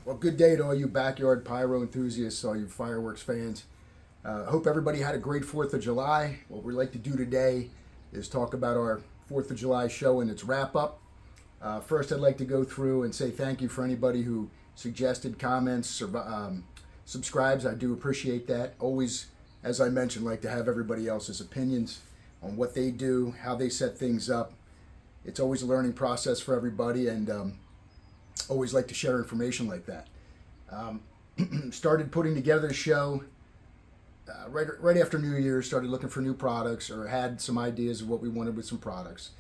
Well, good day to all you backyard pyro enthusiasts, all you fireworks fans. Hope everybody had a great 4th of July. What we'd like to do today is talk about our 4th of July show and its wrap up. First, I'd like to go through and say thank you for anybody who suggested comments, subscribes. I do appreciate that. Always, as I mentioned, like to have everybody else's opinions on what they do, how they set things up. It's always a learning process for everybody, and always like to share information like that. Started putting together the show right after New Year's. Started looking for new products, or had some ideas of what we wanted with some products.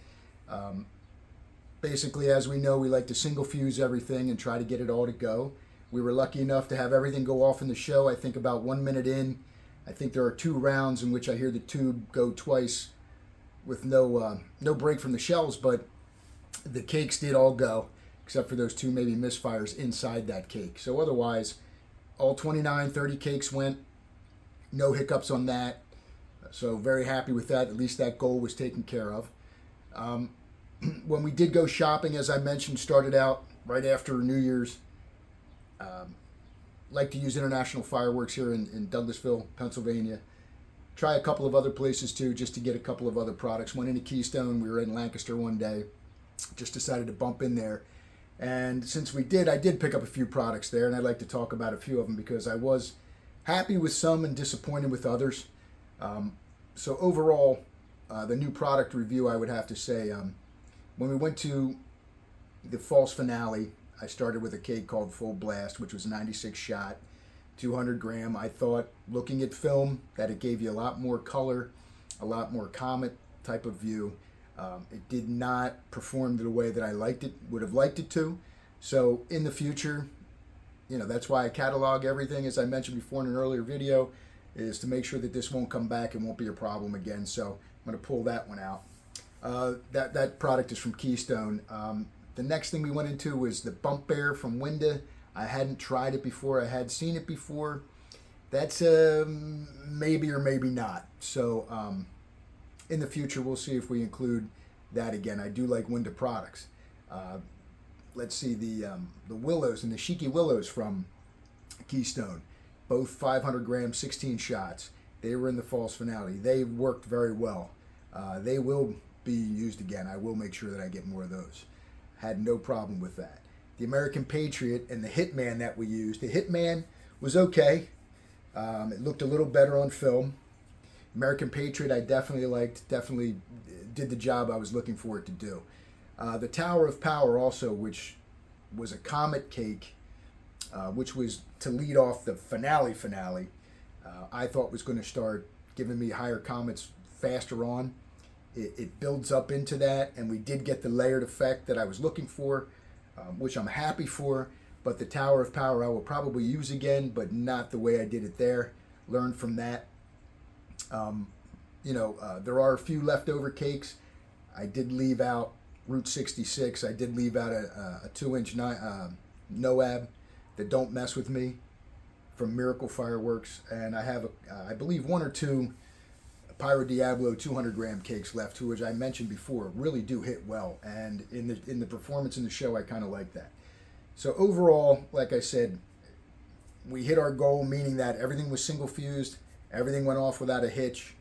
Basically, as we know, we like to single fuse everything and try to get it all to go. We were lucky enough to have everything go off in the show. I think about 1 minute in, I think there are 2 rounds in which I hear the tube go twice with no break from the shells, but the cakes did all go, except for those 2 maybe misfires inside that cake. So otherwise, all 29, 30 cakes went. No hiccups on that. So very happy with that. At least that goal was taken care of. When we did go shopping, as I mentioned, started out right after New Year's. Like to use International Fireworks here in Douglasville, Pennsylvania. Try a couple of other places too, just to get a couple of other products. Went into Keystone. We were in Lancaster one day. Just decided to bump in there. And since I did pick up a few products there, and I'd like to talk about a few of them because I was happy with some and disappointed with others. So overall, the new product review, I would have to say, when we went to the false finale, I started with a cake called Full Blast, which was 96 shot, 200 gram. I thought, looking at film, that it gave you a lot more color, a lot more comet type of view. It did not perform the way that I would have liked it to. So in the future, that's why I catalog everything, as I mentioned before in an earlier video, is to make sure that this won't come back and won't be a problem again. So I'm going to pull that one out. That product is from Keystone. The next thing we went into was the Bump Bear from Winda. I hadn't tried it before. I had seen it before. That's maybe or maybe not. So in the future, we'll see if we include that again. I do like Winda products. Let's see, the Willows and the Shiki Willows from Keystone. Both 500 grams, 16 shots. They were in the false finale. They worked very well. They will be used again. I will make sure that I get more of those. Had no problem with that. The American Patriot and the Hitman that we used. The Hitman was okay. It looked a little better on film. American Patriot I definitely liked. Definitely did the job I was looking for it to do. The Tower of Power also, which was a comet cake, which was to lead off the finale, I thought was going to start giving me higher comets faster on. It builds up into that, and we did get the layered effect that I was looking for, which I'm happy for. But the Tower of Power I will probably use again, but not the way I did it there. Learn from that. There are a few leftover cakes. I did leave out Route 66. I did leave out a 2-inch Noab, that Don't Mess With Me, from Miracle Fireworks. And I have, I believe, 1 or 2 Pyro Diablo 200 gram cakes left, too, which I mentioned before, really do hit well. And in the performance in the show, I kind of like that. So overall, like I said, we hit our goal, meaning that everything was single fused. Everything went off without a hitch.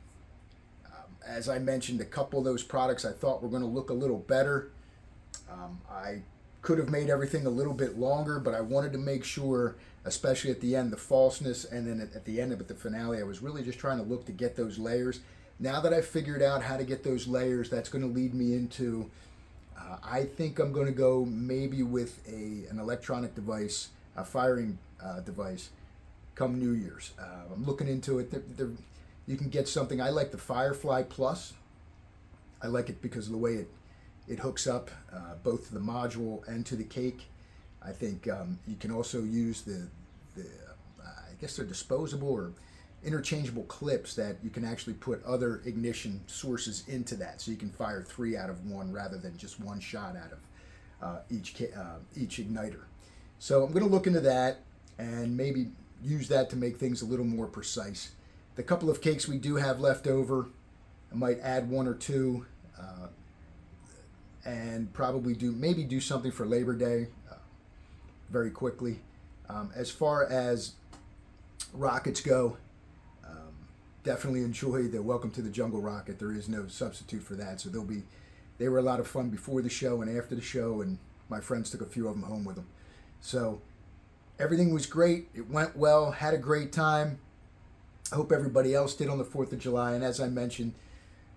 As I mentioned, a couple of those products I thought were going to look a little better. I could have made everything a little bit longer, but I wanted to make sure, especially at the end, the falseness, and then at the end of it, the finale, I was really just trying to look to get those layers. Now that I've figured out how to get those layers, that's going to lead me into, I think I'm going to go maybe with an electronic device, a firing device, come New Year's. I'm looking into it. You can get something. I like the Firefly Plus. I like it because of the way it hooks up both to the module and to the cake. I think you can also use I guess they're disposable or interchangeable clips that you can actually put other ignition sources into that. So you can fire 3 out of 1 rather than just 1 shot out of each igniter. So I'm going to look into that and maybe use that to make things a little more precise. The couple of cakes we do have left over, I might add 1 or 2 and probably do something for Labor Day very quickly. As far as rockets go, definitely enjoy the Welcome to the Jungle rocket. There is no substitute for that. So they were a lot of fun before the show and after the show, and my friends took a few of them home with them. So everything was great. It went well. Had a great time. I hope everybody else did on the 4th of July. And as I mentioned,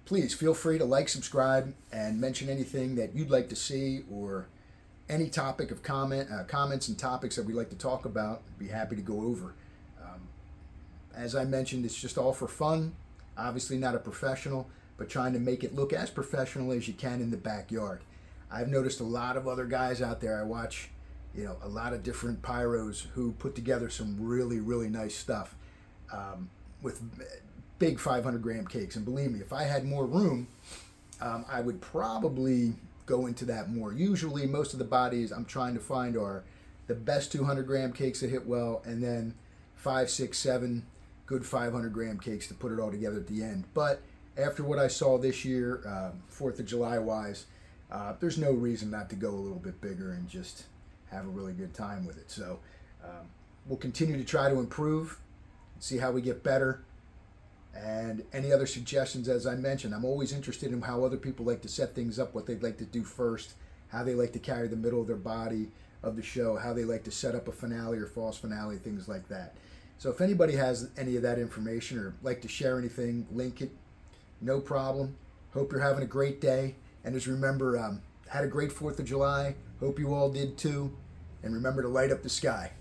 please feel free to like, subscribe, and mention anything that you'd like to see or any topic of comments and topics that we'd like to talk about. I'd be happy to go over. As I mentioned, it's just all for fun. Obviously not a professional, but trying to make it look as professional as you can in the backyard. I've noticed a lot of other guys out there. I watch, a lot of different pyros who put together some really, really nice stuff with big 500 gram cakes. And believe me, if I had more room, I would probably go into that more. Usually, most of the bodies I'm trying to find are the best 200 gram cakes that hit well, and then 5, 6, 7 good 500 gram cakes to put it all together at the end. But after what I saw this year, 4th of July wise, there's no reason not to go a little bit bigger and just have a really good time with it. So we'll continue to try to improve, see how we get better. And any other suggestions, as I mentioned, I'm always interested in how other people like to set things up, what they'd like to do first, how they like to carry the middle of their body of the show, how they like to set up a finale or false finale, things like that. So if anybody has any of that information or like to share anything, link it, no problem. Hope you're having a great day. And just remember, had a great 4th of July. Hope you all did too. And remember to light up the sky.